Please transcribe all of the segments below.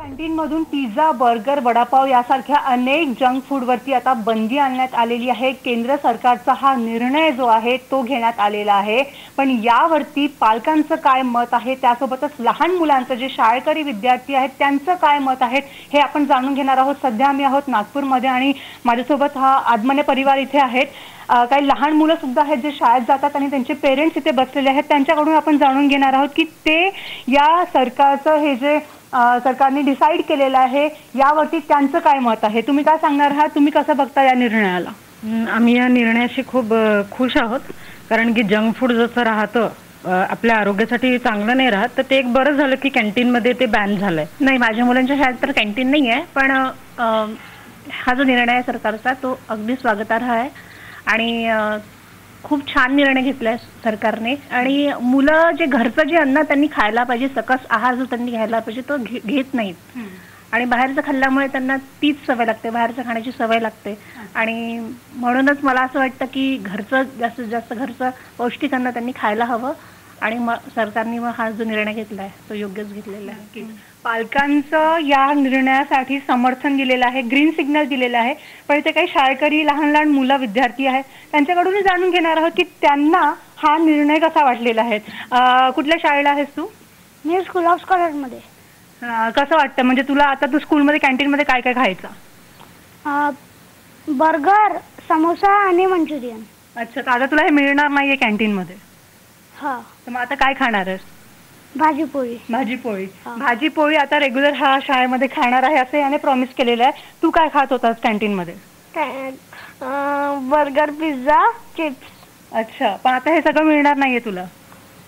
Canteen मधून pizza, burger, vada pav यासारख्या अनेक जंक फूडवरती आता बंदी आणण्यात आलेली आहे। केंद्र सरकारचा हा निर्णय जो आहे तो घेण्यात आलेला आहे। पण यावरती पालकांचं काय मत आहे, त्यासोबतच लहान मुलांचं जे शाळकरी विद्यार्थी आहेत त्यांचं काय मत आहे हे आपण जाणून घेणार आहोत। सध्या आम्ही आहोत नागपूरमध्ये आणि माझ्यासोबत हा आदमने परिवार इथे आहेत। काही लहान मुलं सुद्धा आहेत जे शाळेत जातात आणि त्यांचे पेरेंट्स इथे बसलेले आहेत। त्यांच्याकडून आपण जाणून घेणार आहोत की ते या सरकारचं हे जे सरकारने डिसाइड केलेलं आहे यावरती त्यांचं काय मत आहे। तुम्ही काय सांगणार आहात, तुम्ही कसं बघता या निर्णयाला? आम्ही या निर्णयाशी खूप खुश आहोत, कारण की जंक फूड जसं राहतं आपल्या आरोग्यासाठी चांगलं नाही राहत, तर ते एक बरं झालं की कॅन्टीनमध्ये ते बॅन झालंय। नाही, माझ्या मुलांच्या शाळेत तर कॅन्टीन नाही आहे, पण हा जो निर्णय आहे सरकारचा तो अगदी स्वागतार्ह आहे आणि खूप छान निर्णय घेतलाय सरकारने। आणि मुलं जे घरचं जे अन्न त्यांनी खायला पाहिजे, सकस आहार जो त्यांनी घ्यायला पाहिजे तो घेत नाहीत आणि बाहेरचं खाल्ल्यामुळे त्यांना तीच सवय लागते, बाहेरचं खाण्याची सवय लागते। आणि म्हणूनच मला असं वाटतं की घरचं जास्तीत जास्त घरचं पौष्टिक अन्न त्यांनी खायला हवं आणि सरकारने हा जो निर्णय घेतलाय तो योग्यच घेतलेला आहे। पालकांचं या निर्णयासाठी समर्थन दिलेलं आहे, ग्रीन सिग्नल दिलेला आहे। पण इथे काही शाळकरी लहान लहान मुलं विद्यार्थी आहेत, त्यांच्याकडून जाणून घेणार आहोत की त्यांना हा निर्णय कसा वाटलेला आहे। कुठल्या शाळेला आहेस तू? मी स्कूल ऑफ स्कॉलरमध्ये। कसं वाटतं, म्हणजे तुला आता तू स्कूलमध्ये कॅन्टीनमध्ये काय काय खायचं? बर्गर, समोसा आणि मंचुरियन। अच्छा, तर आता तुला हे मिळणार नाहीये कॅन्टीनमध्ये? हा। तर मग आता काय खाणार आहेस? भाजी पोळी। भाजी पोळी। भाजी पोळी आता रेग्युलर हा शाळेमध्ये खाणार आहे असं याने प्रॉमिस केलेलं आहे। तू काय खात होतास कॅन्टीनमध्ये? Burger, pizza, chips. अच्छा, पण आता हे सगळं मिळणार नाहीये तुला?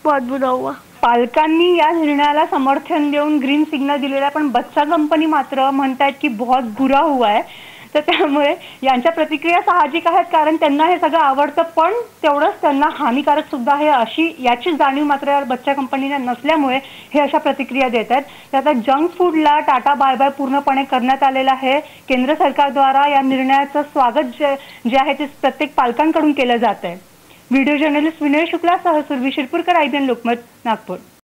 बहुत बुरा हुआ। पालकांनी या निर्णयाला समर्थन देऊन ग्रीन सिग्नल दिलेला आहे, पण बच्चा कंपनी मात्र म्हणतायत की बहुत बुरा हुआ है। तर त्यामुळे यांच्या प्रतिक्रिया साहजिक आहेत, कारण त्यांना हे सगळं आवडतं पण तेवढंच त्यांना हानिकारक सुद्धा आहे अशी याची जाणीव मात्र बच्चा कंपनीने नसल्यामुळे हे अशा प्रतिक्रिया देत आहेत। तर आता जंक फूडला टाटा बाय बाय पूर्णपणे करण्यात आलेलं आहे। केंद्र सरकारद्वारा या निर्णयाचं स्वागत जे आहे ते प्रत्येक पालकांकडून केलं जात आहे। व्हिडिओ जर्नलिस्ट विनय शुक्ला सह सुरभी शिरपूरकर, IBN लोकमत, नागपूर।